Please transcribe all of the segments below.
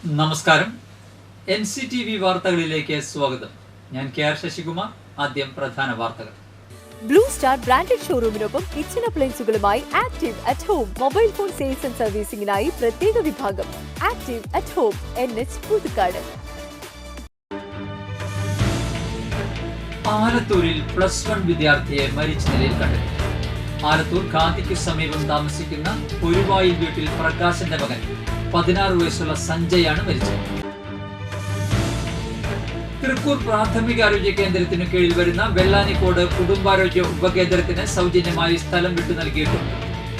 നമസ്കാരം. NCTV വാർത്തകളിലേക്ക് സ്വാഗതം. ഞാൻ KR ശശികുമാർ. ആദ്യം പ്രധാന വാർത്തകൾ. ബ്ലൂ സ്റ്റാർ ബ്രാൻഡഡ് ഷോറൂമിനൊപ്പം കിച്ചൺ അപ്ലയൻസുകളുമായി Active at Home mobile phone sales and സർവീസിംഗിനായി പ്രത്യേക വിഭാഗം. Active at Home, NH Puthukkad. ആലത്തൂരിൽ +1 വിദ്യാർത്ഥിയെ മരിച്ച നിലയിൽ കണ്ടെത്തി. ആലത്തൂർ ഖാദിക്ക് സമീപം താമസിക്കുന്ന പൊരുവായിൽ വീട്ടിൽ പ്രകാശന്റെ മകൻ 16 വയസ്സുള്ള സഞ്ജയാണ് മരിച്ചത്. തൃക്കൂർ പ്രാഥമികാരോഗ്യ കേന്ദ്രത്തിന് കീഴിൽ വരുന്ന വെള്ളാനിക്കോട് കുടുംബാരോഗ്യ ഉപകേന്ദ്രത്തിന് സൗജന്യമായി സ്ഥലം വിട്ടു നൽകിയിട്ടുണ്ട്.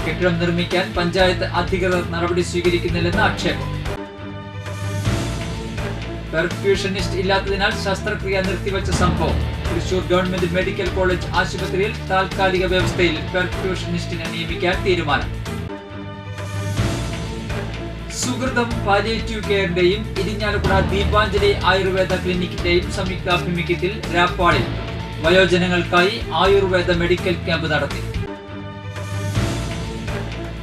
കെട്ടിടം നിർമ്മിക്കാൻ പഞ്ചായത്ത് അധികൃതർ നടപടി സ്വീകരിക്കുന്നില്ലെന്ന് ആക്ഷേപം. പെർഫ്യൂഷനിസ്റ്റ് ഇല്ലാത്തതിനാൽ ശസ്ത്രക്രിയ നിർത്തിവെച്ച സംഭവം. തൃശൂർ ഗവൺമെന്റ് മെഡിക്കൽ കോളേജ് ആശുപത്രിയിൽ താൽക്കാലിക വ്യവസ്ഥയിൽ പെർഫ്യൂഷനിസ്റ്റിനെ നിയമിക്കാൻ തീരുമാനം. സുഹൃതം പാലിയേറ്റീവ് കെയറിന്റെയും ഇരിഞ്ഞാലക്കുട ദീപാഞ്ജലി ആയുർവേദ ക്ലിനിക്കിന്റെയും സംയുക്താഭിമുഖ്യത്തിൽ രാപ്പാളിൽ വയോജനങ്ങൾക്കായി ആയുർവേദ മെഡിക്കൽ ക്യാമ്പ് നടത്തി.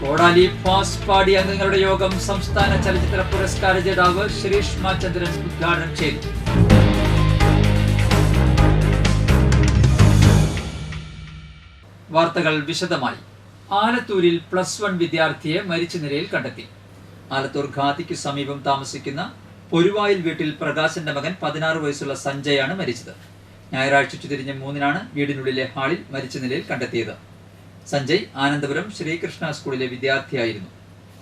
കോടാലി ഫാസ്റ്റ് പാടി അംഗങ്ങളുടെ യോഗം സംസ്ഥാന ചലച്ചിത്ര പുരസ്കാര ജേതാവ് ശ്രീഷ്മ ചന്ദ്രൻ ഉദ്ഘാടനം ചെയ്തു. വാർത്തകൾ വിശദമായി. ആലത്തൂരിൽ +1 വിദ്യാർത്ഥിയെ മരിച്ച നിലയിൽ കണ്ടെത്തി. ആലത്തൂർ ഖാദിക്ക് സമീപം താമസിക്കുന്ന പൊരുവായിൽ വീട്ടിൽ പ്രകാശന്റെ മകൻ 16 വയസ്സുള്ള സഞ്ജയാണ് മരിച്ചത്. ഞായറാഴ്ച ഉച്ചതിരിഞ്ഞ് 3-നാണ് വീടിനുള്ളിലെ ഹാളിൽ മരിച്ച നിലയിൽ കണ്ടെത്തിയത്. സഞ്ജയ് ആനന്ദപുരം ശ്രീകൃഷ്ണ സ്കൂളിലെ വിദ്യാർത്ഥിയായിരുന്നു.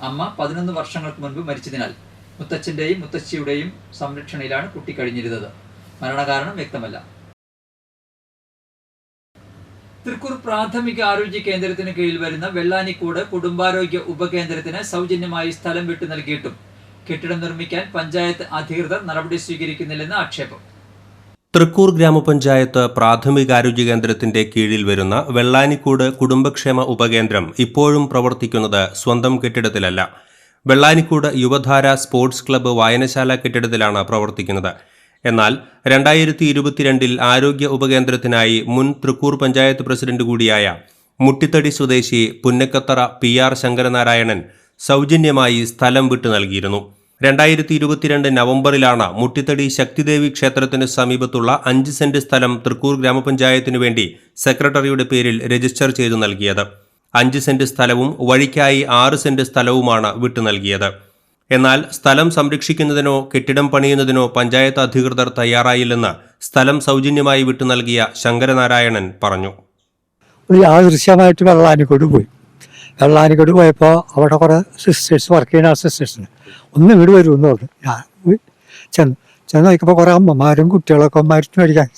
അമ്മ 11 വർഷങ്ങൾക്ക് മുൻപ് മരിച്ചതിനാൽ മുത്തച്ഛന്റെയും മുത്തശ്ശിയുടെയും സംരക്ഷണയിലാണ് കുട്ടി കഴിഞ്ഞിരുന്നത്. മരണകാരണം വ്യക്തമല്ല. തൃക്കൂർ പ്രാഥമിക ആരോഗ്യ കേന്ദ്രത്തിന് കീഴിൽ വരുന്ന വെള്ളാനിക്കോട് കുടുംബാരോഗ്യ ഉപകേന്ദ്രത്തിന് സൗജന്യമായി സ്ഥലം വിട്ടു നൽകിയിട്ടും കെട്ടിടം നിർമ്മിക്കാൻ പഞ്ചായത്ത് അധികൃതർ നടപടി സ്വീകരിക്കുന്നില്ലെന്ന് ആക്ഷേപം. തൃക്കൂർ ഗ്രാമപഞ്ചായത്ത് പ്രാഥമികാരോഗ്യ കേന്ദ്രത്തിന്റെ കീഴിൽ വരുന്ന വെള്ളാനിക്കോട് കുടുംബക്ഷേമ ഉപകേന്ദ്രം ഇപ്പോഴും പ്രവർത്തിക്കുന്നത് സ്വന്തം കെട്ടിടത്തിലല്ല. വെള്ളാനിക്കോട് യുവധാര സ്പോർട്സ് ക്ലബ്ബ് വായനശാല കെട്ടിടത്തിലാണ് പ്രവർത്തിക്കുന്നത്. എന്നാൽ 2022 ആരോഗ്യ ഉപകേന്ദ്രത്തിനായി മുൻ തൃക്കൂർ പഞ്ചായത്ത് പ്രസിഡന്റ് കൂടിയായ മുട്ടിത്തടി സ്വദേശി പുന്നക്കത്തറ PR ശങ്കരനാരായണൻ സൗജന്യമായി സ്ഥലം വിട്ടു നൽകിയിരുന്നു. 2022 നവംബറിലാണ് മുട്ടിത്തടി ശക്തിദേവി ക്ഷേത്രത്തിന് സമീപത്തുള്ള 5 സെന്റ് സ്ഥലം തൃക്കൂർ ഗ്രാമപഞ്ചായത്തിനു വേണ്ടി സെക്രട്ടറിയുടെ പേരിൽ രജിസ്റ്റർ ചെയ്തു നൽകിയത്. 5 സെന്റ് സ്ഥലവും വഴിക്കായി 6 സെന്റ് സ്ഥലവുമാണ് വിട്ടു നൽകിയത്. എന്നാൽ സ്ഥലം സംരക്ഷിക്കുന്നതിനോ കെട്ടിടം പണിയുന്നതിനോ പഞ്ചായത്ത് അധികൃതർ തയ്യാറായില്ലെന്ന് സ്ഥലം സൗജന്യമായി വിട്ടു നൽകിയ ശങ്കരനാരായണൻ പറഞ്ഞു. യാദൃശ്യമായിട്ട് വെള്ളാനിക്കോട് വെള്ളാനിക്കോട് പോയപ്പോൾ അവിടെ കുറേ സിസ്റ്റേഴ്സ് വർക്ക് ചെയ്യുന്ന സിസ്റ്റേഴ്സിന് ഒന്ന് വീട് വരുമെന്ന് പറഞ്ഞു. ഞാൻ ചെന്ന് നോക്കിയപ്പോൾ കുറേ അമ്മമാരും കുട്ടികളൊക്കെ മരിച്ചു മേടിക്കാൻ.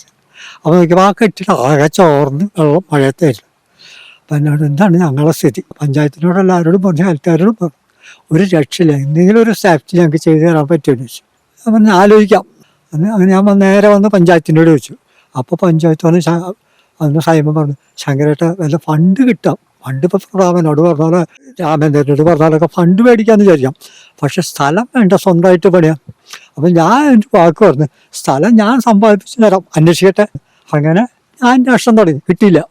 അപ്പോൾ നോക്കിയപ്പോൾ ആ കെട്ടിടം ആകെ ചോർന്ന് വെള്ളം മഴയത്തായിരുന്നു. അപ്പം എന്നോട് എന്താണ് ഞങ്ങളുടെ സ്ഥിതി, പഞ്ചായത്തിനോട് എല്ലാവരോടും പറഞ്ഞു, ഹെൽത്തുകാരോടും പറഞ്ഞു, ഒരു രക്ഷയില്ല, എന്തെങ്കിലും ഒരു സേഫ്റ്റി ഞങ്ങൾക്ക് ചെയ്തു തരാൻ പറ്റുമെന്ന് ചോദിച്ചു. അപ്പം ആലോചിക്കാം. അങ്ങനെ ഞാൻ നേരെ വന്ന് പഞ്ചായത്തിനോട് ചോദിച്ചു. അപ്പോൾ പഞ്ചായത്ത് വന്ന് സൈമൻ പറഞ്ഞു, ശങ്കരേട്ട വല്ല ഫണ്ട് കിട്ടാം. ഫണ്ട് ഇപ്പോൾ രാമനോട് പറഞ്ഞാൽ രാമേന്ദ്രനോട് പറഞ്ഞാലൊക്കെ ഫണ്ട് മേടിക്കാമെന്ന് വിചാരിക്കാം, പക്ഷെ സ്ഥലം വേണ്ട, സ്വന്തമായിട്ട് പണിയാം. അപ്പം ഞാൻ എൻ്റെ വാക്ക് പറഞ്ഞു, സ്ഥലം ഞാൻ സമ്പാദിപ്പിച്ച് തരാം, അന്വേഷിക്കട്ടെ. അങ്ങനെ ഞാൻ അന്വേഷണം തുടങ്ങി, കിട്ടിയില്ല.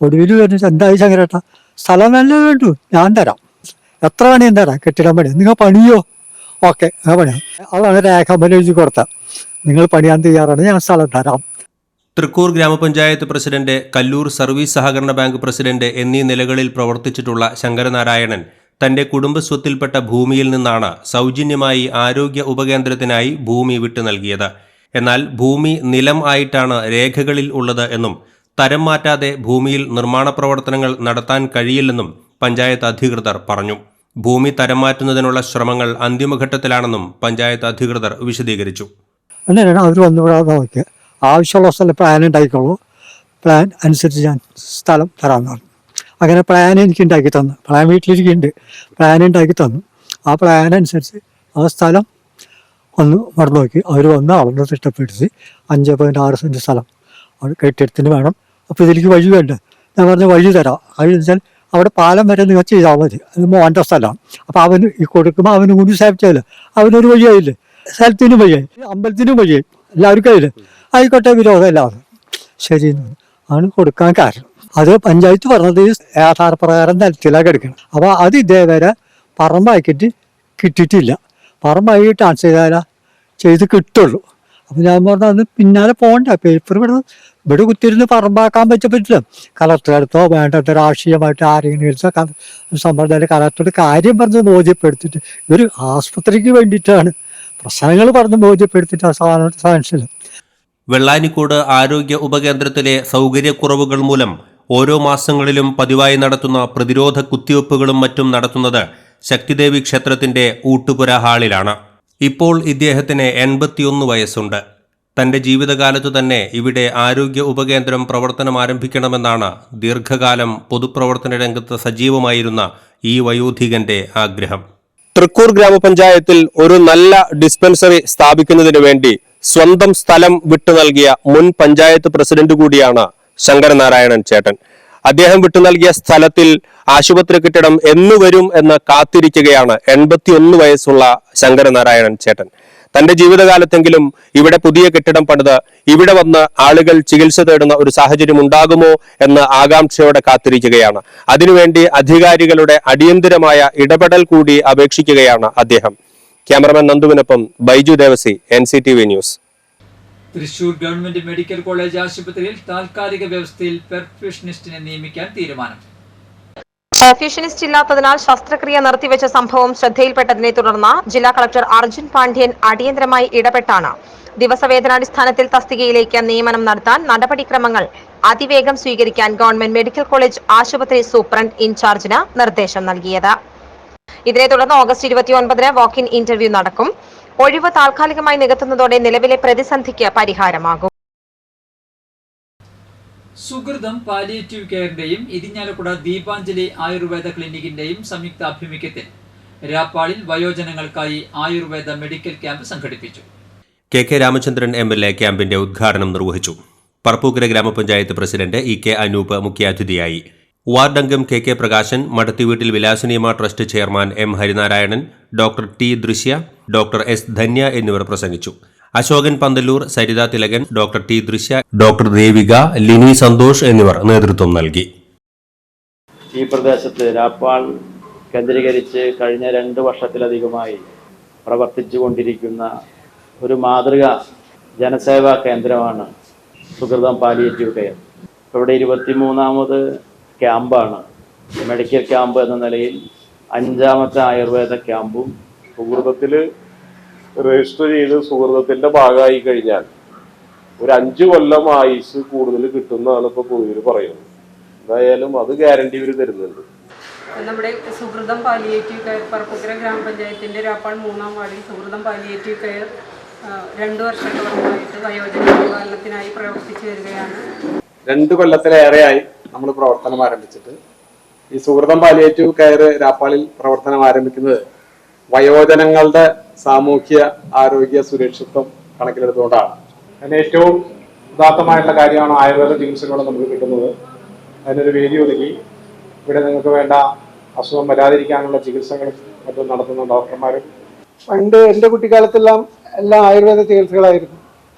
ഒടുവിൽ പറഞ്ഞു, എന്തായി ശങ്കരേട്ട, സ്ഥലം നല്ല വേണ്ടു, ഞാൻ തരാം, എത്ര പണിയും തരാം, കെട്ടിടം പണി, നിങ്ങൾ പണിയോ, ഓക്കെ ആ പണിയാം. അതാണ് രേഖാമ്പലം എഴുതി കൊടുത്താൽ, നിങ്ങൾ പണിയാൻ തയ്യാറാണ്, ഞാൻ സ്ഥലം തരാം. തൃക്കൂർ ഗ്രാമപഞ്ചായത്ത് പ്രസിഡന്റ്, കല്ലൂർ സർവീസ് സഹകരണ ബാങ്ക് പ്രസിഡന്റ് എന്നീ നിലകളിൽ പ്രവർത്തിച്ചിട്ടുള്ള ശങ്കരനാരായണൻ തന്റെ കുടുംബസ്വത്തിൽപ്പെട്ട ഭൂമിയിൽ നിന്നാണ് സൗജന്യമായി ആരോഗ്യ ഉപകേന്ദ്രത്തിനായി ഭൂമി വിട്ടു നൽകിയത്. എന്നാൽ ഭൂമി നിലം ആയിട്ടാണ് രേഖകളിൽ ഉള്ളത് എന്നും തരം മാറ്റാതെ ഭൂമിയിൽ നിർമ്മാണ പ്രവർത്തനങ്ങൾ നടത്താൻ കഴിയില്ലെന്നും പഞ്ചായത്ത് അധികൃതർ പറഞ്ഞു. ഭൂമി തരം മാറ്റുന്നതിനുള്ള ശ്രമങ്ങൾ അന്തിമഘട്ടത്തിലാണെന്നും പഞ്ചായത്ത് അധികൃതർ വിശദീകരിച്ചു. അങ്ങനെയാണ് അവർ വന്നുകൂടാതെ നോക്കിയത്. ആവശ്യമുള്ള സ്ഥലം പ്ലാൻ ഉണ്ടായിക്കോളൂ, പ്ലാൻ അനുസരിച്ച് ഞാൻ സ്ഥലം തരാമെന്ന് പറഞ്ഞു. അങ്ങനെ പ്ലാൻ എനിക്ക് ഉണ്ടാക്കി തന്നു. പ്ലാൻ വീട്ടിലിരിക്കുന്നുണ്ട്, പ്ലാൻ ഉണ്ടാക്കി തന്നു. ആ പ്ലാൻ അനുസരിച്ച് ആ സ്ഥലം ഒന്ന് മറന്നു നോക്കി. അവർ വന്ന് അളന്ന് തിട്ടപ്പെടുത്തി 5.6 സെന്റ് സ്ഥലം അവിടെ കെട്ടിടത്തിന് വേണം. അപ്പോൾ ഇതിലേക്ക് വഴി വേണ്ട. ഞാൻ പറഞ്ഞ വഴി തരാം. വഴി വെച്ചാൽ അവിടെ പാലം വരെ നിങ്ങൾ ചെയ്താൽ മതി, അത് മോൻ്റെ സ്ഥലമാണ്. അപ്പോൾ അവന് ഈ കൊടുക്കുമ്പോൾ അവനും കൂടി സേഫ്റ്റി ആയില്ല, അവനൊരു വഴിയായില്ലേ, സ്ഥലത്തിനും വഴിയായി, അമ്പലത്തിനും വഴിയായി, എല്ലാവർക്കും ആയില്ലേ, ആയിക്കോട്ടെ, വിരോധമില്ലാതെ ശരി ആണ് കൊടുക്കാൻ കാരണം. അത് പഞ്ചായത്ത് പറഞ്ഞത് ആധാരപ്രകാരം നിലത്തിലാണ് കിടക്കണം. അപ്പോൾ അത് ഇതേവരെ പറമ്പാക്കിയിട്ട് കിട്ടിയിട്ടില്ല. പറമ്പായി ട്രാൻസ്ഫർ ചെയ്ത് കിട്ടുള്ളൂ. അപ്പോൾ ഞാൻ പറഞ്ഞു അന്ന് പിന്നാലെ പോകണ്ട, പേപ്പർ ഇവിടെ കുത്തിയിരുന്ന് പറമ്പാക്കാൻ പറ്റില്ല. കളക്ടർ അടുത്തോ വേണ്ടത്ര രാഷ്ട്രീയമായിട്ട് ആരെങ്കിലും സമ്മർദ്ദം കളക്ടറോട് കാര്യം പറഞ്ഞ് ബോധ്യപ്പെടുത്തിയിട്ട് ഇവർ ആസ്പത്രിക്ക് വേണ്ടിയിട്ടാണ് പ്രശ്നങ്ങൾ പറഞ്ഞ് ബോധ്യപ്പെടുത്തിയിട്ട് ആ സാധനം. വെള്ളാനിക്കോട് ആരോഗ്യ ഉപകേന്ദ്രത്തിലെ സൗകര്യക്കുറവുകൾ മൂലം ഓരോ മാസങ്ങളിലും പതിവായി നടത്തുന്ന പ്രതിരോധ കുത്തിവയ്പ്പുകളും മറ്റും നടത്തുന്നത് ശക്തിദേവി ക്ഷേത്രത്തിന്റെ ഊട്ടുപുര ഹാളിലാണ്. ഇപ്പോൾ ഇദ്ദേഹത്തിന് 81 വയസ്സുണ്ട്. തന്റെ ജീവിതകാലത്തു തന്നെ ഇവിടെ ആരോഗ്യ ഉപകേന്ദ്രം പ്രവർത്തനം ആരംഭിക്കണമെന്നാണ് ദീർഘകാലം പൊതുപ്രവർത്തന രംഗത്ത് സജീവമായിരുന്ന ഈ വയോധികന്റെ ആഗ്രഹം. തൃക്കൂർ ഗ്രാമപഞ്ചായത്തിൽ ഒരു നല്ല ഡിസ്പെൻസറി സ്ഥാപിക്കുന്നതിനു വേണ്ടി സ്വന്തം സ്ഥലം വിട്ടു നൽകിയ മുൻ പഞ്ചായത്ത് പ്രസിഡന്റ് കൂടിയാണ് ശങ്കരനാരായണൻ ചേട്ടൻ. അദ്ദേഹം വിട്ടു നൽകിയ സ്ഥലത്തിൽ ആശുപത്രി കെട്ടിടം എന്നു വരും എന്ന് കാത്തിരിക്കുകയാണ് 81 വയസ്സുള്ള ശങ്കരനാരായണൻ ചേട്ടൻ. തന്റെ ജീവിതകാലത്തെങ്കിലും ഇവിടെ പുതിയ കെട്ടിടം പണിത് ഇവിടെ വന്ന് ആളുകൾ ചികിത്സ തേടുന്ന ഒരു സാഹചര്യം ഉണ്ടാകുമോ എന്ന് ആകാംക്ഷയോടെ കാത്തിരിക്കുകയാണ്. അതിനുവേണ്ടി അധികാരികളുടെ അടിയന്തരമായ ഇടപെടൽ കൂടി അപേക്ഷിക്കുകയാണ് അദ്ദേഹം. ക്യാമറമാൻ നന്ദുവിനൊപ്പം Baiju Devasi, NCTV news. Thrissur government medical college ആശുപത്രിയിൽ താൽക്കാലിക വ്യവസ്ഥയിൽ പെർഫ്യൂഷനിസ്റ്റിനെ നിയമിക്കാൻ തീരുമാനം. പെർഫ്യൂഷനിസ്റ്റ് ഇല്ലാത്തതിനാൽ ശസ്ത്രക്രിയ നിർത്തിവെച്ച സംഭവം ശ്രദ്ധയിൽപ്പെട്ടതിനെ തുടർന്ന് ജില്ലാ കളക്ടർ അർജുൻ പാണ്ഡ്യൻ അടിയന്തരമായി ഇടപെട്ടാണ് ദിവസവേതനാടിസ്ഥാനത്തിൽ തസ്തികയിലേക്ക് നിയമനം നടത്താൻ നടപടിക്രമങ്ങൾ അതിവേഗം സ്വീകരിക്കാൻ ഗവൺമെന്റ് മെഡിക്കൽ കോളേജ് ആശുപത്രി സൂപ്രണ്ട് ഇൻചാർജിന് നിർദ്ദേശം നൽകിയത്. ഇതിനെ തുടർന്ന് ഓഗസ്റ്റ് 29-ന് വാക്ക്-ഇൻ ഇന്റർവ്യൂ നടക്കും. ഒഴിവ് താൽക്കാലികമായി നികത്തുന്നതോടെ നിലവിലെ പ്രതിസന്ധിക്ക് പരിഹാരമാകും. സുഹൃതം പാലിയേറ്റീവ് കെയറിന്റെയും ഇരിഞ്ഞാലക്കുട ദീപാഞ്ജലി ആയുർവേദ ക്ലിനിക്കിന്റെയും സംയുക്താഭിമുഖ്യത്തിൽ രാപ്പാളിൽ വയോജനങ്ങൾക്കായി ആയുർവേദ മെഡിക്കൽ ക്യാമ്പ് സംഘടിപ്പിച്ചു. KK രാമചന്ദ്രൻ MLA ക്യാമ്പിന്റെ ഉദ്ഘാടനം നിർവഹിച്ചു. പറപ്പൂക്കര ഗ്രാമപഞ്ചായത്ത് പ്രസിഡന്റ് EK അനൂപ് മുഖ്യാതിഥിയായി. വാർഡംഗം KK Prakashan, Madathiveettil Vilasiniyamma trust chairman M Harinarayanan, doctor T Drishya, doctor S Dhanya എന്നിവർ പ്രസംഗിച്ചു. Ashokan Panthalloor, Saritha Thilakan, doctor T Drishya, doctor Devika, Lini Santhosh എന്നിവർ നേതൃത്വം നൽകി. ഈ പ്രദേശത്ത് രാപ്പാൾ കേന്ദ്രീകരിച്ച് കഴിഞ്ഞ 2 വർഷത്തിലധികമായി പ്രവർത്തിച്ചുകൊണ്ടിരിക്കുന്ന ഒരു മാതൃക ജനസേവാ കേന്ദ്രമാണ് സുഹൃതം പാലിയേറ്റീവ് കെയർ. ഇവിടെ 23ാമത് ക്യാമ്പാണ്. മെഡിക്കൽ ക്യാമ്പ് എന്ന നിലയിൽ 5ാമത്തെ ആയുർവേദ ക്യാമ്പും സുഹൃതത്തിൽ രജിസ്റ്റർ ചെയ്ത് സുഹൃതത്തിന്റെ ഭാഗമായി കഴിഞ്ഞാൽ ഒരു 5 കൊല്ലം ആയുസ് കൂടുതൽ കിട്ടുന്നതാണ് ഇപ്പോൾ പൊതുവിൽ പറയുന്നത്. എന്തായാലും അത് ഗ്യാരണ്ടി ഇവർ തരുന്നുണ്ട്. നമ്മുടെ സുഹൃതം പാലിയേറ്റീവ് കെയർ പറപ്പൂക്കര ഗ്രാമപഞ്ചായത്തിന്റെ രാപ്പാൾ 3-ാം വാർഡിൽ സുഹൃതം പാലിയേറ്റീവ് കെയർ 2 വർഷത്തോളമായിട്ട് വയോജന പരിപാലനത്തിനായി പ്രവർത്തിച്ചു വരികയാണ്. 2 കൊല്ലത്തിലേറെയായി നമ്മൾ പ്രവർത്തനം ആരംഭിച്ചിട്ട്. ഈ സുഹൃതം പാലിയേറ്റീവ് കെയർ രാപ്പാളിൽ പ്രവർത്തനം ആരംഭിക്കുന്നത് വയോജനങ്ങളുടെ സാമൂഹ്യ ആരോഗ്യ സുരക്ഷിതത്വം കണക്കിലെടുത്തുകൊണ്ടാണ്. അതിന് ഏറ്റവും ഉദാത്തമായിട്ടുള്ള കാര്യമാണ് ആയുർവേദ ചികിത്സകളോടെ നമുക്ക് കിട്ടുന്നത്. അതിനൊരു വേദി ഒതുക്കി ഇവിടെ നിങ്ങൾക്ക് വേണ്ട അസുഖം വരാതിരിക്കാനുള്ള ചികിത്സകളും മറ്റും നടത്തുന്ന ഡോക്ടർമാരും. പണ്ട് എൻ്റെ കുട്ടിക്കാലത്തെല്ലാം എല്ലാം ആയുർവേദ ചികിത്സകളായിരുന്നു.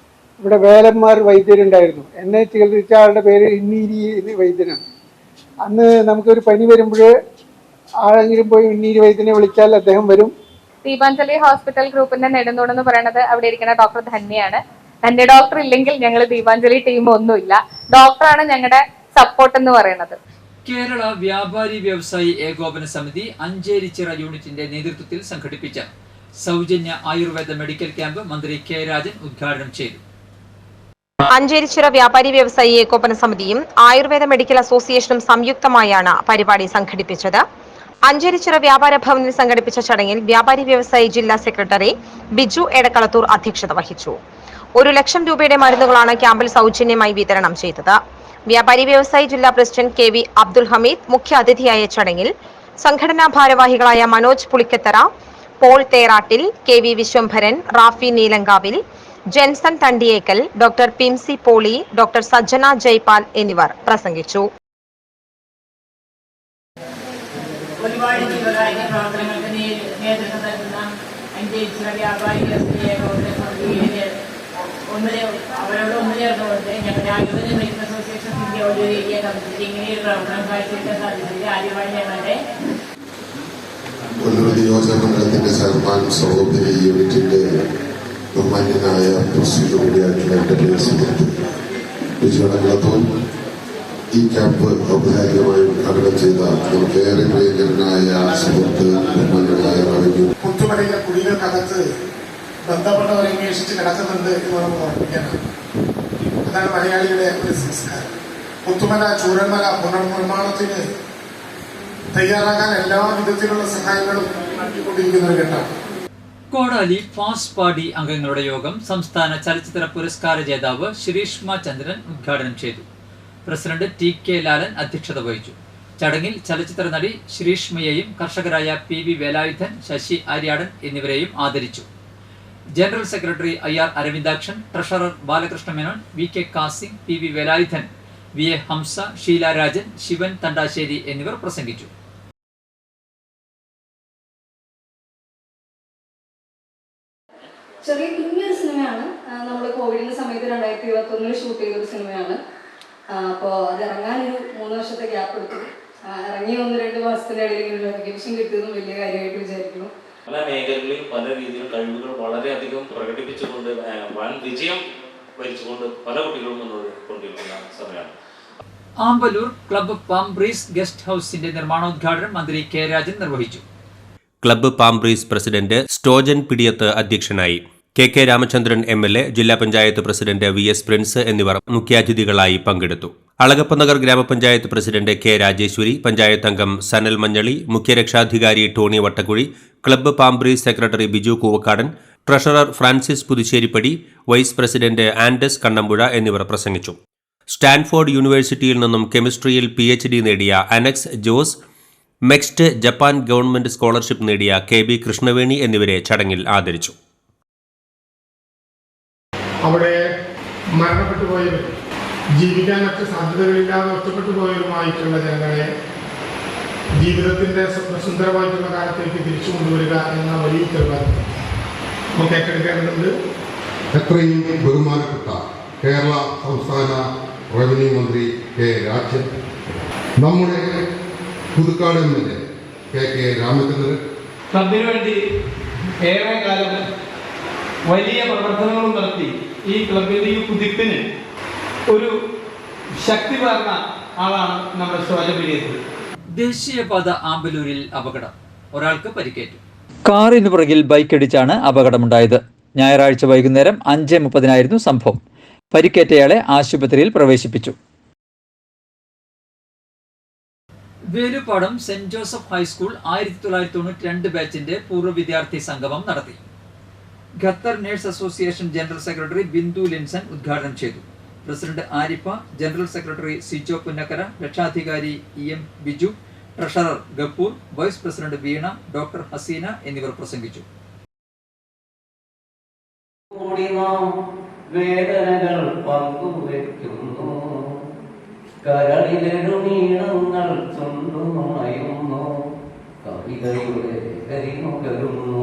ഇവിടെ വേലന്മാർ വൈദ്യരുണ്ടായിരുന്നു. എന്നെ ചികിത്സിച്ച ആളുടെ പേര് ഇന്നീരി വൈദ്യനാണ്. അന്ന് നമുക്കൊരു പനി വരുമ്പോൾ ആരെങ്കിലും പോയി ഇന്നീരി വൈദ്യനെ വിളിച്ചാൽ അദ്ദേഹം വരും. ദീപാഞ്ജലി ഹോസ്പിറ്റൽ ഗ്രൂപ്പിന്റെ നെടുന്തൂടെന്ന് പറയുന്നത് അവിടെ ഇരിക്കുന്ന ഡോക്ടർ ധന്യയാണ്. ധന്യ ഡോക്ടർ ഇല്ലെങ്കിൽ ഞങ്ങൾ ദീപാഞ്ജലി ടീം ഒന്നുമില്ല. ഡോക്ടറാണ് ഞങ്ങളുടെ സപ്പോർട്ട് എന്ന് പറയുന്നത്. കേരള വ്യാപാരി വ്യവസായി ഏകോപന സമിതി അഞ്ചേരിച്ചിറ യൂണിറ്റിന്റെ നേതൃത്വത്തിൽ സംഘടിപ്പിച്ച സൗജന്യ ആയുർവേദ മെഡിക്കൽ ക്യാമ്പ് മന്ത്രി K രാജൻ ഉദ്ഘാടനം ചെയ്തു. അഞ്ചേരിച്ചിറ വ്യാപാരി വ്യവസായി ഏകോപന സമിതിയും ആയുർവേദ മെഡിക്കൽ അസോസിയേഷനും സംയുക്തമായാണ് പരിപാടി സംഘടിപ്പിച്ചത്. അഞ്ചേരിച്ചിറ വ്യാപാര ഭവനിൽ സംഘടിപ്പിച്ച ചടങ്ങിൽ വ്യാപാരി വ്യവസായി ജില്ലാ സെക്രട്ടറി ബിജു എടക്കളത്തൂർ അധ്യക്ഷത വഹിച്ചു. 1 ലക്ഷം രൂപയുടെ മരുന്നുകളാണ് ക്യാമ്പിൽ സൗജന്യമായി വിതരണം ചെയ്തത്. വ്യാപാരി വ്യവസായി ജില്ലാ പ്രസിഡന്റ് KV അബ്ദുൽ ഹമീദ് മുഖ്യാതിഥിയായ ചടങ്ങിൽ സംഘടനാ ഭാരവാഹികളായ Manoj Pulikkathara, Paul Therattil, KV Viswambharan, Rafi Neelankavil, Jenson Thandiyekkal, doctor Pimsy Poly, doctor Sajjana Jaipal എന്നിവർ പ്രസംഗിച്ചു. ഒരുപാട് ജീവകാരുണ്യ പ്രവർത്തനങ്ങൾക്ക് നേതൃത്വം നൽകുന്ന അഞ്ചേരിച്ചിറ വ്യാപാരി വ്യവസായി ഏകോപന സമിതിയിലെ അവരോട് ഒന്നുചേർന്നുകൊണ്ട് ഞങ്ങളുടെ Ayurveda medical association of India ഒരു ഏരിയ കമ്മിറ്റി ഇങ്ങനെ ഒരു പ്രവർത്തനം കാഴ്ചവെക്കാൻ സാധിച്ചത് ആദ്യമായി ഞങ്ങളുടെ നിയോജക മണ്ഡലത്തിന്റെ ചെയർമാൻ സഹോദരി യൂണിറ്റിന്റെ ബഹുമാന്യനായ പ്രസിഡന്റ് കൂടിയായിട്ടുള്ള എൻ്റെ പ്രിയ സുഹൃത്ത് വിജയനങ്ങളത്തോൾ ഈ ക്യാമ്പ് ഔപചാരികമായി ഉദ്ഘാടനം ചെയ്ത നമുക്ക് ഏറെ പ്രിയങ്കരനായ സുഹൃത്ത് ബഹുമാന്യനായ റവന്യൂ പുത്തുമലയിലെ കുടികൾക്കകത്ത് ബന്ധപ്പെട്ടവരെ അന്വേഷിച്ച് കിടക്കുന്നുണ്ട് എന്ന് നമുക്ക് ഉറപ്പിക്കാനാണ്. അതാണ് മലയാളിയുടെ ഒരു സംസ്കാരം. പുത്തുമല ചൂരന്മല പുനർനിർമ്മാണത്തിന് തയ്യാറാക്കാൻ എല്ലാ വിധത്തിലുള്ള സഹായങ്ങളും നൽകിക്കൊണ്ടിരിക്കുന്ന ഒരു ഘട്ടമാണ്. കോടാലി ഫാസ്റ്റ് പാർട്ടി അംഗങ്ങളുടെ യോഗം സംസ്ഥാന ചലച്ചിത്ര പുരസ്കാര ജേതാവ് ശ്രീഷ്മ ചന്ദ്രൻ ഉദ്ഘാടനം ചെയ്തു. പ്രസിഡന്റ് TK ലാലൻ അധ്യക്ഷത വഹിച്ചു. ചടങ്ങിൽ ചലച്ചിത്ര നടി ശ്രീഷ്മയെയും കർഷകരായ PV വേലായുധൻ, ശശി ആര്യാടൻ എന്നിവരെയും ആദരിച്ചു. General secretary IR Aravindakshan, treasurer Balakrishna Menon, VK Kasim, PV Velayudhan, VA Hamsa, Sheela Rajan, Sivan Thandasseri എന്നിവർ പ്രസംഗിച്ചു. ചെറിയ കുഞ്ഞൊരു സിനിമയാണ്. നമ്മൾ കോവിഡിന്റെ സമയത്ത് 2021 ഷൂട്ട് ചെയ്തൊരു സിനിമയാണ്. അപ്പോൾ അത് ഇറങ്ങാനൊരു 3 വർഷത്തെ ഗ്യാപ്പ് എടുത്തു. ഇറങ്ങി 1-2 മാസത്തിന്റെ ഇടയിൽ ഒരു റെക്കഗ്നിഷൻ കിട്ടിയതും വലിയ കാര്യമായിട്ട് വിചാരിക്കുന്നു. പല മേഖലകളിൽ പല രീതിയിലും കഴിവുകൾ വളരെയധികം പ്രകടിപ്പിച്ചുകൊണ്ട് വൻ വിജയം വരിച്ചുകൊണ്ട് പല കുട്ടികളും മുന്നോട്ട് കൊണ്ടിരിക്കുന്ന സമയമാണ്. Amballur Club Palm Breeze guest ഹൌസിന്റെ നിർമ്മാണോദ്ഘാടനം മന്ത്രി K രാജൻ നിർവഹിച്ചു. Club Palm Breeze president Stojan Pidiyath അധ്യക്ഷനായി. KK രാമചന്ദ്രൻ MLA, ജില്ലാ പഞ്ചായത്ത് പ്രസിഡന്റ് VS പ്രിൻസ് എന്നിവർ മുഖ്യാതിഥികളായി പങ്കെടുത്തു. അളഗപ്പനഗർ ഗ്രാമപഞ്ചായത്ത് പ്രസിഡന്റ് K രാജേശ്വരി, പഞ്ചായത്ത് അംഗം സനൽ മഞ്ഞളി, മുഖ്യരക്ഷാധികാരി Tony Vattakuzhi, Club Palm Breeze secretary Biju Koovakkadan, treasurer Francis Puthusseripadi, vice president Andus Kannampuzha എന്നിവർ പ്രസംഗിച്ചു. സ്റ്റാൻഫോർഡ് യൂണിവേഴ്സിറ്റിയിൽ നിന്നും കെമിസ്ട്രിയിൽ PhD നേടിയ Anex Jose, MEXT Japan government scholarship നേടിയ KB കൃഷ്ണവേണി എന്നിവരെ ചടങ്ങിൽ ആദരിച്ചു. അവിടെ മരണപ്പെട്ടു പോയവരും ജീവിക്കാൻ മറ്റ് സാധ്യതകളില്ലാതെ ഒറ്റപ്പെട്ടു പോയവരുമായിട്ടുള്ള ജനങ്ങളെ ജീവിതത്തിന്റെ സുന്ദരമായിട്ടുള്ള കാലത്തേക്ക് തിരിച്ചു കൊണ്ടുവരിക എന്ന വലിയ ഉത്തരവാദിത്വം നമുക്ക് ഏറ്റെടുക്കേണ്ടതുണ്ട്. എത്രയും ബഹുമാനപ്പെട്ട കേരള സംസ്ഥാന റവന്യൂ മന്ത്രി K രാജൻ, നമ്മുടെ പുതുക്കാട് MLA KK രാമചന്ദ്രൻ ക്ലബിന് വേണ്ടി ഏറെ കാലം വലിയ പ്രവർത്തനങ്ങളും നടത്തി ഈ ക്ലബിന്റെ ഈ കുതിപ്പിന് ഒരു ശക്തി പകർന്ന ആളാണ് നമ്മുടെ സ്റ്റോജൻ. ദേശീയപാത ആമ്പലൂരിൽ അപകടം, ഒരാൾക്ക് പരിക്കേറ്റു. കാറിന് പുറകിൽ ബൈക്കടിച്ചാണ് അപകടമുണ്ടായത്. ഞായറാഴ്ച വൈകുന്നേരം 5:30 സംഭവം. പരിക്കേറ്റയാളെ ആശുപത്രിയിൽ പ്രവേശിപ്പിച്ചു. വേലുപ്പാടം സെന്റ് ജോസഫ് ഹൈസ്കൂൾ 1992 ബാച്ചിന്റെ പൂർവ്വ വിദ്യാർത്ഥി സംഗമം നടത്തി. Qatar nurse association general secretary Bindu Linson ഉദ്ഘാടനം ചെയ്തു. President Arifa, general secretary Sijo Punnakkara, രക്ഷാധികാരി EM Biju, treasurer Gafoor, vice president Veena, doctor Haseena എന്നിവർ പ്രസംഗിച്ചു. വേദനകൾ പങ്കുവെക്കുന്നു, കരളിലെഴുമീണങ്ങൾ ചുണ്ടുമയുന്നു, കവിതയുടെ കരിമുകരുന്നു.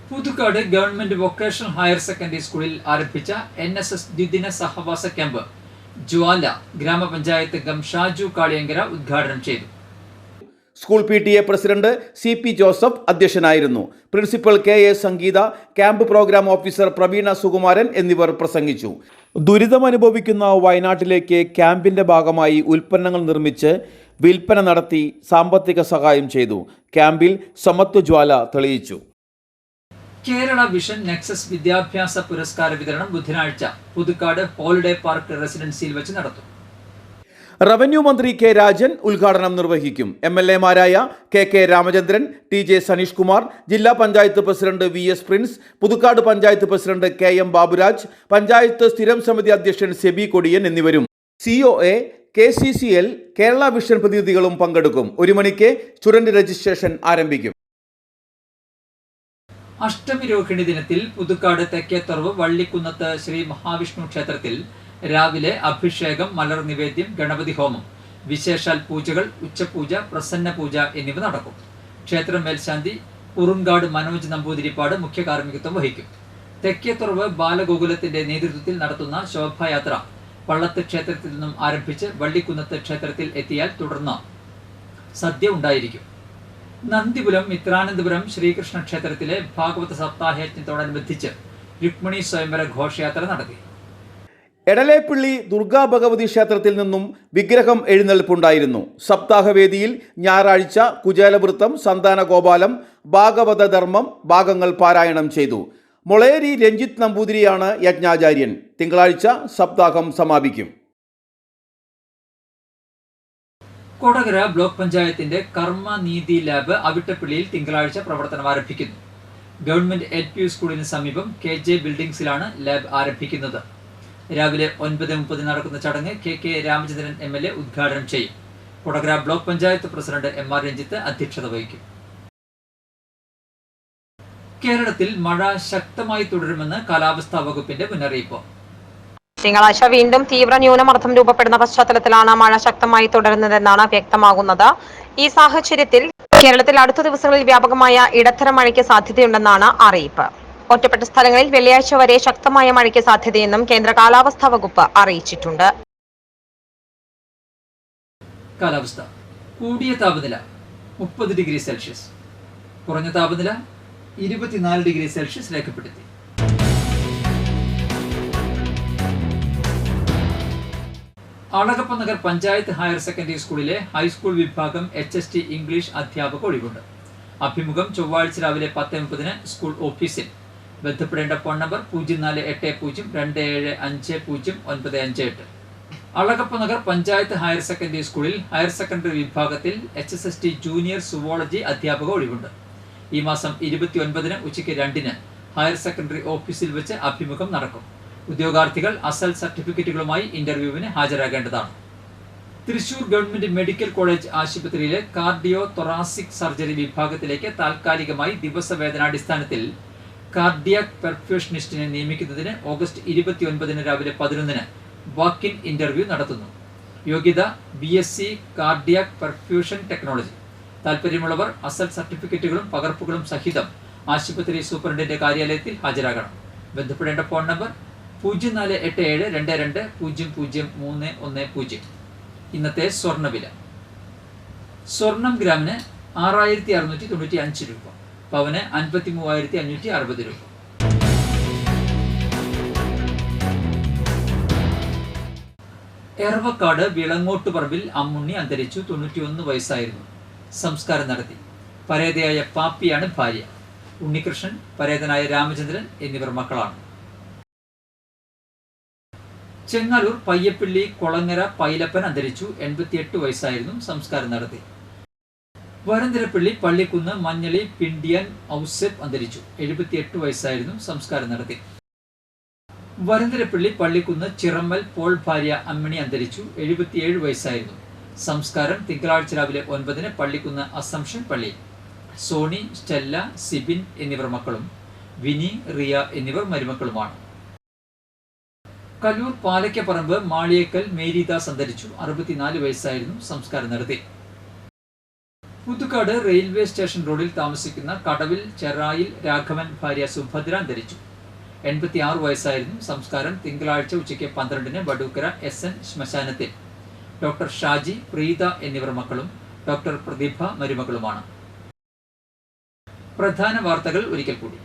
Puthukkad government vocational higher secondary സ്കൂളിൽ ആരംഭിച്ച NSS ദ്വിദിന സഹവാസ ക്യാമ്പ് ജ്വാല ഗ്രാമപഞ്ചായത്ത് അംഗം ഷാജു കാളിയങ്കര ഉദ്ഘാടനം ചെയ്തു. School PTA president CP Joseph അധ്യക്ഷനായിരുന്നു. Principal KA Sangeetha, camp programme officer Praveena Sukumaran എന്നിവർ പ്രസംഗിച്ചു. ദുരിതമനുഭവിക്കുന്ന വയനാട്ടിലേക്ക് ക്യാമ്പിന്റെ ഭാഗമായി ഉൽപ്പന്നങ്ങൾ നിർമ്മിച്ച് വിൽപ്പന നടത്തി സാമ്പത്തിക സഹായം ചെയ്തു. ക്യാമ്പിൽ സമത്വ ജ്വാല തെളിയിച്ചു. കേരള വിഷൻ നെക്സസ് വിദ്യാഭ്യാസ പുരസ്കാര വിതരണം ബുധനാഴ്ച പുതുക്കാട് ഹോളിഡേ പാർക്ക് റെസിഡൻസിയിൽ വെച്ച് നടത്തും. റവന്യൂ മന്ത്രി K രാജൻ ഉദ്ഘാടനം നിർവഹിക്കും. MLAമാരായ KK രാമചന്ദ്രൻ, TJ സനീഷ് കുമാർ, ജില്ലാ panchayat president VS Prince, Puthukkad panchayat president KM Baburaj, panchayat സ്ഥിരം സമിതി അധ്യക്ഷൻ സെബി കൊടിയൻ എന്നിവരും COA, KCCL, കേരള വിഷൻ പ്രതിനിധികളും പങ്കെടുക്കും. 1 മണിക്ക് സ്റ്റുഡന്റ് രജിസ്ട്രേഷൻ ആരംഭിക്കും. അഷ്ടമി രോഹിണി ദിനത്തിൽ പുതുക്കാട് തെക്കേത്തുറവ് വള്ളിക്കുന്നത്ത് ശ്രീ മഹാവിഷ്ണു ക്ഷേത്രത്തിൽ രാവിലെ അഭിഷേകം, മലർ നിവേദ്യം, ഗണപതി ഹോമം, വിശേഷാൽ പൂജകൾ, ഉച്ചപൂജ, പ്രസന്ന പൂജ എന്നിവ നടക്കും. ക്ഷേത്രം മേൽശാന്തി കുറുങ്കാട് മനോജ് നമ്പൂതിരിപ്പാട് മുഖ്യ കാർമ്മികത്വം വഹിക്കും. തെക്കേത്തുറവ് ബാലഗോകുലത്തിന്റെ നേതൃത്വത്തിൽ നടത്തുന്ന ശോഭായാത്ര പള്ളത്ത് ക്ഷേത്രത്തിൽ നിന്നും ആരംഭിച്ച് വള്ളിക്കുന്നത്ത് ക്ഷേത്രത്തിൽ എത്തിയാൽ തുടർന്ന് സദ്യ ഉണ്ടായിരിക്കും. നന്ദിപുരം മിത്രാനന്തപുരം ശ്രീകൃഷ്ണ ക്ഷേത്രത്തിലെ ഭാഗവത സപ്താഹയജ്ഞത്തോടനുബന്ധിച്ച് രുക്മിണി സ്വയംവര ഘോഷയാത്ര നടത്തി. എടലേപ്പള്ളി ദുർഗാ ഭഗവതി ക്ഷേത്രത്തിൽ നിന്നും വിഗ്രഹം എഴുന്നള്ളിപ്പുണ്ടായിരുന്നു. സപ്താഹവേദിയിൽ ഞായറാഴ്ച കുചേലവൃത്തം, സന്താനഗോപാലം, ഭാഗവത ധർമ്മം ഭാഗങ്ങൾ പാരായണം ചെയ്തു. മൊളേരി രഞ്ജിത്ത് നമ്പൂതിരിയാണ് യജ്ഞാചാര്യൻ. തിങ്കളാഴ്ച സപ്താഹം സമാപിക്കും. കൊടകര ബ്ലോക്ക് പഞ്ചായത്തിന്റെ കർമ്മനീതി ലാബ് അവിട്ടപ്പള്ളിയിൽ തിങ്കളാഴ്ച പ്രവർത്തനം ആരംഭിക്കുന്നു. ഗവൺമെന്റ് LP സ്കൂളിന് സമീപം KJ ബിൽഡിംഗ്സിലാണ് ലാബ് ആരംഭിക്കുന്നത്. രാവിലെ 9:30 നടക്കുന്ന ചടങ്ങ് KK രാമചന്ദ്രൻ MLA ഉദ്ഘാടനം ചെയ്യും. Kodakara block panchayat president MR Ranjith അധ്യക്ഷത വഹിക്കും. കേരളത്തിൽ മഴ ശക്തമായി തുടരുമെന്ന് കാലാവസ്ഥാ വകുപ്പിന്റെ മുന്നറിയിപ്പ്. തിങ്കളാഴ്ച വീണ്ടും തീവ്ര ന്യൂനമർദ്ദം രൂപപ്പെടുന്ന പശ്ചാത്തലത്തിലാണ് മഴ ശക്തമായി തുടരുന്നതെന്നാണ് വ്യക്തമാകുന്നത്. ഈ സാഹചര്യത്തിൽ കേരളത്തിൽ അടുത്ത ദിവസങ്ങളിൽ വ്യാപകമായ ഇടത്തരം മഴയ്ക്ക് സാധ്യതയുണ്ടെന്നാണ് അറിയിപ്പ്. ഒറ്റപ്പെട്ട സ്ഥലങ്ങളിൽ വെള്ളിയാഴ്ച വരെ ശക്തമായ മഴയ്ക്ക് സാധ്യതയെന്നും കേന്ദ്ര കാലാവസ്ഥാ വകുപ്പ് അറിയിച്ചിട്ടുണ്ട്. കാലാവസ്ഥ. കൂടിയ താപനില 30 ഡിഗ്രി സെൽഷ്യസ്, കുറഞ്ഞ താപനില 24 ഡിഗ്രി സെൽഷ്യസ് രേഖപ്പെടുത്തി. അളഗപ്പ നഗർ പഞ്ചായത്ത് ഹയർ സെക്കൻഡറി സ്കൂളിലെ ഹൈസ്കൂൾ വിഭാഗം HST ഇംഗ്ലീഷ് അധ്യാപക ഒഴിവുണ്ട്. അഭിമുഖം ചൊവ്വാഴ്ച രാവിലെ 10:30 സ്കൂൾ ഓഫീസിൽ. ബന്ധപ്പെടേണ്ട phone number 048027509558. Alagappa Nagar panchayat higher secondary സ്കൂളിൽ ഹയർ സെക്കൻഡറി വിഭാഗത്തിൽ HSST ജൂനിയർ സുവോളജി അധ്യാപക ഒഴിവുണ്ട്. ഈ മാസം 29 ഉച്ചയ്ക്ക് 2 ഹയർ സെക്കൻഡറി ഓഫീസിൽ വെച്ച് അഭിമുഖം നടക്കും. ഉദ്യോഗാർത്ഥികൾ അസൽ സർട്ടിഫിക്കറ്റുകളുമായി ഇന്റർവ്യൂവിന് ഹാജരാകേണ്ടതാണ്. തൃശൂർ ഗവൺമെന്റ് മെഡിക്കൽ കോളേജ് ആശുപത്രിയിലെ കാർഡിയോ തൊറാസിക് സർജറി വിഭാഗത്തിലേക്ക് താൽക്കാലികമായി ദിവസവേതനാടിസ്ഥാനത്തിൽ കാർഡിയാക് പെർഫ്യൂഷനിസ്റ്റിനെ നിയമിക്കുന്നതിന് ഓഗസ്റ്റ് 29 രാവിലെ 11 വാക്ക്-ഇൻ ഇന്റർവ്യൂ നടത്തുന്നു. യോഗ്യത BSc കാർഡിയാക് പെർഫ്യൂഷൻ ടെക്നോളജി. താൽപര്യമുള്ളവർ അസൽ സർട്ടിഫിക്കറ്റുകളും പകർപ്പുകളും സഹിതം ആശുപത്രി സൂപ്രണ്ടിന്റെ കാര്യാലയത്തിൽ ഹാജരാകണം. ബന്ധപ്പെടേണ്ട ഫോൺ നമ്പർ 048722000310. ഇന്നത്തെ സ്വർണ്ണവില. സ്വർണം ഗ്രാമിന് 6695 രൂപ, പവന് 53,560 രൂപ. എറവക്കാട് വിളങ്ങോട്ടുപറമ്പിൽ അമ്മുണ്ണി അന്തരിച്ചു. 91 വയസ്സായിരുന്നു. സംസ്കാരം നടത്തി. പരേതയായ പാപ്പിയാണ് ഭാര്യ. ഉണ്ണികൃഷ്ണൻ, പരേതനായ രാമചന്ദ്രൻ എന്നിവർ മക്കളാണ്. ചെങ്ങാലൂർ പയ്യപ്പള്ളി കൊളങ്ങര പൈലപ്പൻ അന്തരിച്ചു. 88 വയസ്സായിരുന്നു. സംസ്കാരം നടത്തി. വരന്തരപ്പള്ളി പള്ളിക്കുന്ന് മഞ്ഞളി പിണ്ടിയൻ ഔസേപ്പ് അന്തരിച്ചു. 78 വയസ്സായിരുന്നു. സംസ്കാരം നടത്തി. വരന്തരപ്പള്ളി പള്ളിക്കുന്ന് ചിറമ്മൽ പോൾ ഭാര്യ അമ്മിണി അന്തരിച്ചു. 77 വയസ്സായിരുന്നു. സംസ്കാരം തിങ്കളാഴ്ച രാവിലെ 9 പള്ളിക്കുന്ന് അസംഷൻ പള്ളി. സോണി, സ്റ്റെല്ല, സിബിൻ എന്നിവർ മക്കളും വിനി, റിയ എന്നിവർ മരുമക്കളുമാണ്. കല്ലൂർ പാലയ്ക്കപ്പറമ്പ് മാളിയേക്കൽ മേരിദാസ് അന്തരിച്ചു. 64 വയസ്സായിരുന്നു. സംസ്കാരം നടത്തി. പുതുക്കാട് റെയിൽവേ സ്റ്റേഷൻ റോഡിൽ താമസിക്കുന്ന കടവിൽ ചെറായിൽ രാഘവൻ ഭാര്യ സുഭദ്ര അന്തരിച്ചു. 86 വയസ്സായിരുന്നു. സംസ്കാരം തിങ്കളാഴ്ച ഉച്ചയ്ക്ക് 12 വടൂക്കര SN ശ്മശാനത്തിൽ. ഡോക്ടർ ഷാജി, പ്രീത എന്നിവർ മക്കളും ഡോക്ടർ പ്രതിഭ മരുമകളുമാണ്. പ്രധാന വാർത്തകൾ ഒരിക്കൽ കൂടി.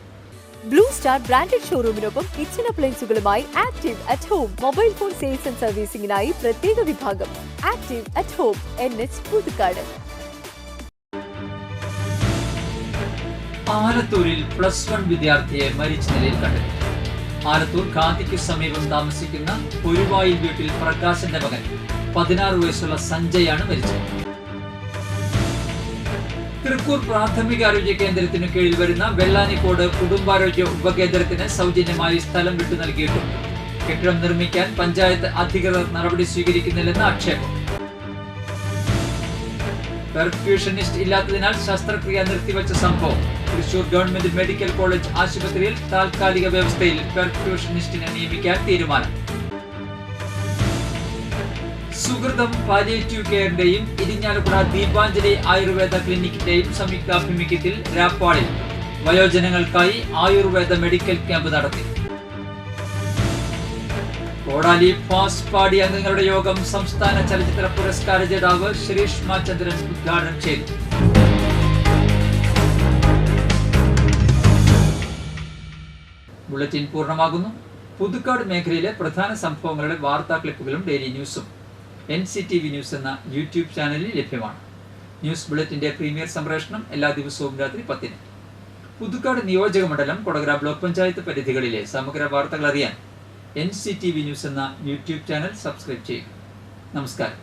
ബ്ലൂ സ്റ്റാർ ബ്രാൻഡഡ് ഷോറൂമിനൊപ്പം കിച്ചൺ അപ്ലയൻസുകളുമായി Active at Home mobile phone sales and സർവീസിംഗിനായി പ്രത്യേക വിഭാഗം. Active at Home NH Puthukkad. ആലത്തൂരിൽ +1 വിദ്യാർത്ഥിയെ മരിച്ച നിലയിൽ കണ്ടെത്തി. ആലത്തൂർ ഖാദിക്ക് സമീപം താമസിക്കുന്ന പൊരുവായിൽ വീട്ടിൽ പ്രകാശന്റെ മകൻ 16 വയസ്സുള്ള സഞ്ജയാണ് മരിച്ചത്. തൃക്കൂർ പ്രാഥമികാരോഗ്യ കേന്ദ്രത്തിന് കീഴിൽ വരുന്ന വെള്ളാനിക്കോട് കുടുംബാരോഗ്യ ഉപകേന്ദ്രത്തിന് സൗജന്യമായി സ്ഥലം വിട്ടു നൽകിയിട്ടുണ്ട്. കെട്ടിടം നിർമ്മിക്കാൻ പഞ്ചായത്ത് അധികൃതർ നടപടി സ്വീകരിക്കുന്നില്ലെന്ന് ആക്ഷേപം. പെർഫ്യൂഷനിസ്റ്റ് ഇല്ലാത്തതിനാൽ ശസ്ത്രക്രിയ നിർത്തിവെച്ച സംഭവം. തൃശൂർ ഗവൺമെന്റ് മെഡിക്കൽ കോളേജ് ആശുപത്രിയിൽ താൽക്കാലിക വ്യവസ്ഥയിൽ പെർഫ്യൂഷനിസ്റ്റിനെ നിയമിക്കാൻ തീരുമാനം. സുഹൃതം പാലിയേറ്റീവ് കെയറിന്റെയും ഇരിഞ്ഞാലക്കുട ദീപാഞ്ജലി ആയുർവേദ ക്ലിനിക്കിന്റെയും സംയുക്താഭിമുഖ്യത്തിൽ രാപ്പാളിൽ വയോജനങ്ങൾക്കായി ആയുർവേദ മെഡിക്കൽ ക്യാമ്പ് നടത്തി. കോടാലി ഫാസ്റ്റ് പാർട്ടി അംഗങ്ങളുടെ യോഗം സംസ്ഥാന ചലച്ചിത്ര പുരസ്കാര ജേതാവ് ശ്രീഷ്മ ചന്ദ്രൻ ഉദ്ഘാടനം ചെയ്തു. ബുള്ളറ്റിൻ പൂർണ്ണമാകുന്നു. പുതുക്കാട് മേഖലയിലെ പ്രധാന സംഭവങ്ങളുടെ വാർത്താ ക്ലിപ്പുകളും ഡെയിലി ന്യൂസും NCTV ന്യൂസ് എന്ന യൂട്യൂബ് ചാനലിൽ ലഭ്യമാണ്. ന്യൂസ് ബുള്ളറ്റിന്റെ പ്രീമിയർ സംപ്രേഷണം എല്ലാ ദിവസവും രാത്രി 10-ന്. പുതുക്കാട് നിയോജക മണ്ഡലം, കൊടകര ബ്ലോക്ക് പഞ്ചായത്ത് പരിധികളിലെ സമഗ്ര വാർത്തകൾ അറിയാൻ NCTV ന്യൂസ് എന്ന യൂട്യൂബ് ചാനൽ സബ്സ്ക്രൈബ് ചെയ്യുക. നമസ്കാരം.